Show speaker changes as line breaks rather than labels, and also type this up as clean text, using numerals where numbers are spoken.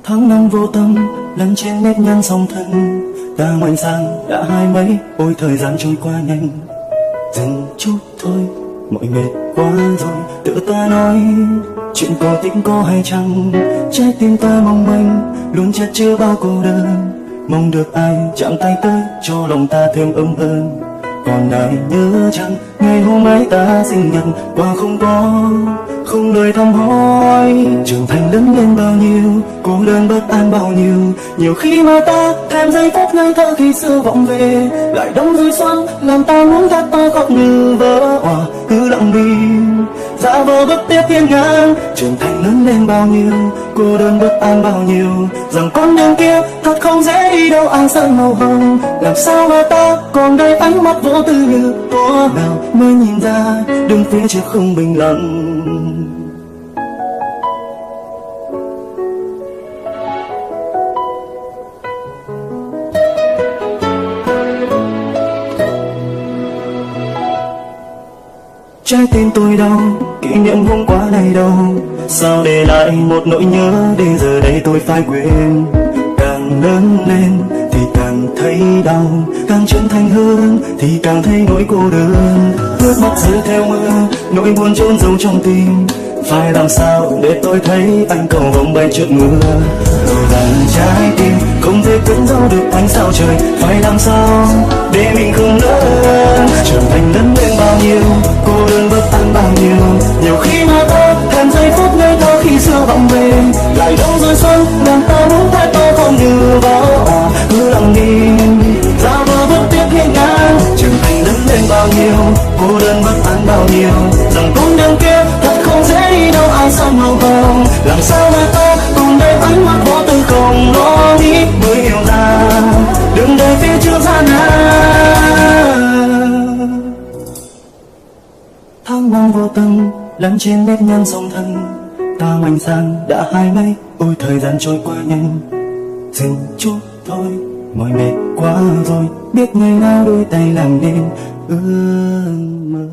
Tháng năm vô tâm lẫn trên nếp nhăn song thân, ta ngoảnh sang đã hai mấy, ôi thời gian trôi qua nhanh. Dừng chút thôi, mọi mệt quá rồi, tự ta nói chuyện có tính có hay chăng. Trái tim ta mong manh luôn chất chứa bao cô đơn, mong được ai chạm tay tới cho lòng ta thêm ấm ơn. Còn ai nhớ chăng ngày hôm ấy ta sinh nhật, qua không lời thăm hỏi. Trưởng thành lớn lên bao nhiêu, cô đơn bất an bao nhiêu, nhiều khi mà ta thèm giây phút ngây thơ khi xưa vọng về. Lại đông rồi xuân làm ta muốn thắt ta khóc như vỡ òa, cứ lặng đi giả vờ bước tiếp hiên ngang. Trưởng thành lớn lên bao nhiêu, cô đơn bất an bao nhiêu, rằng con đường kia thật không dễ đi đâu ai sơn màu hồng. Làm sao mà ta còn đây ánh mắt vô tư như có nào mới nhìn ra đường phía trước không bình lặng. Trái tim tôi đau, kỷ niệm hôm qua này đâu, sao để lại một nỗi nhớ để giờ đây tôi phải quên. Càng lớn lên thì càng thấy đau, càng trưởng thành hơn thì càng thấy nỗi cô đơn. Nước mắt rơi theo mưa, nỗi buồn chôn sâu trong tim, phải làm sao để tôi thấy anh cầu vồng bay trước mưa. Rồi rằng trái tim không thể cứng giấu được ánh sao trời, phải làm sao để mình không lớn. Trưởng thành lớn lên bao nhiêu, cô đơn bất an bao nhiêu, nhiều khi mà ta thèm giây phút ngây thơ khi xưa vọng về. Lại đâu rồi xuân làm ta muốn thay to không như vỡ òa, cứ lặng đi ra vờ bước tiếp hiên ngang. Trưởng thành lớn lên bao nhiêu, cô đơn bất an bao nhiêu, rằng con đường kia thật không dễ đi đâu ai sang màu hồng. Làm sao mà ta cùng đây ánh mắt vô tư không lo nghĩ mới hiểu ra đường đời phía trước gian nan. Tháng năm vô tâm lẫn trên nếp nhăn song thân, ta ngoảnh sang đã hai mấy, ôi thời gian trôi qua nhanh. Dừng chút thôi, mỏi mệt quá rồi, biết ngày nào đôi tay làm nên ước mơ.